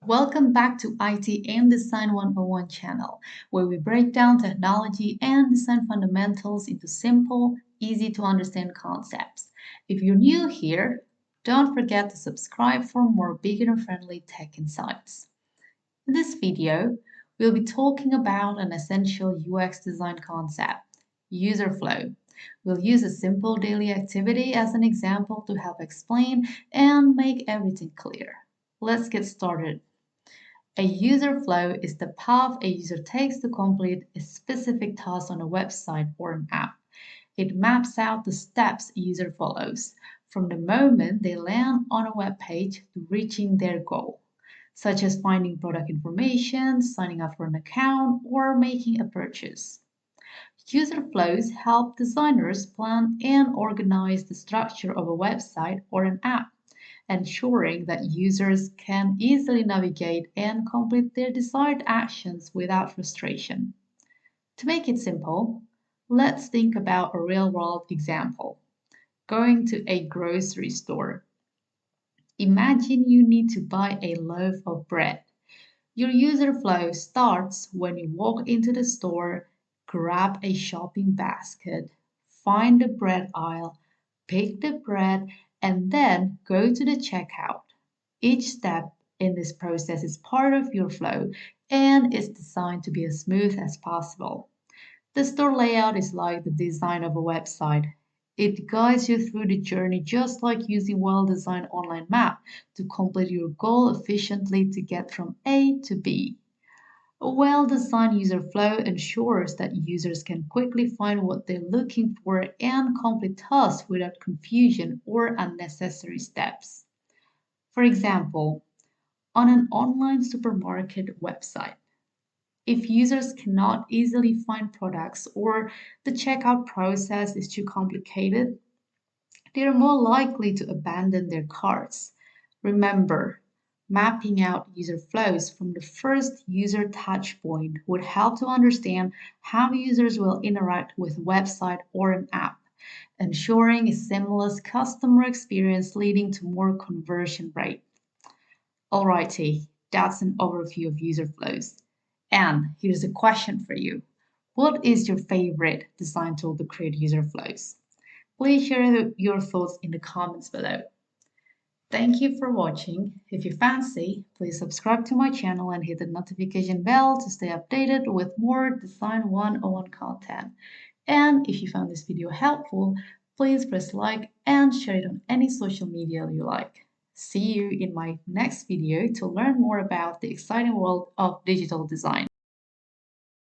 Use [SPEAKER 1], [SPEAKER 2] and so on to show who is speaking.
[SPEAKER 1] Welcome back to IT and Design 101 channel, where we break down technology and design fundamentals into simple, easy to understand concepts. If you're new here, don't forget to subscribe for more beginner-friendly tech insights. In this video, we'll be talking about an essential UX design concept, user flow. We'll use a simple daily activity as an example to help explain and make everything clear. Let's get started. A user flow is the path a user takes to complete a specific task on a website or an app. It maps out the steps a user follows from the moment they land on a web page to reaching their goal, such as finding product information, signing up for an account, or making a purchase. User flows help designers plan and organize the structure of a website or an app, ensuring that users can easily navigate and complete their desired actions without frustration. To make it simple, let's think about a real world example. Going to a grocery store. Imagine you need to buy a loaf of bread. Your user flow starts when you walk into the store, grab a shopping basket, find the bread aisle, pick the bread, and then go to the checkout. Each step in this process is part of your flow and is designed to be as smooth as possible. The store layout is like the design of a website. It guides you through the journey just like using a well-designed online map to complete your goal efficiently to get from A to B. A well-designed user flow ensures that users can quickly find what they're looking for and complete tasks without confusion or unnecessary steps. For example, on an online supermarket website, if users cannot easily find products or the checkout process is too complicated, they are more likely to abandon their carts. Remember, mapping out user flows from the first user touchpoint would help to understand how users will interact with a website or an app, ensuring a seamless customer experience leading to more conversion rate. Alrighty, that's an overview of user flows. And here's a question for you. What is your favorite design tool to create user flows? Please share your thoughts in the comments below. Thank you for watching. If you fancy, please subscribe to my channel and hit the notification bell to stay updated with more Design 101 content. And if you found this video helpful, please press like and share it on any social media you like. See you in my next video to learn more about the exciting world of digital design.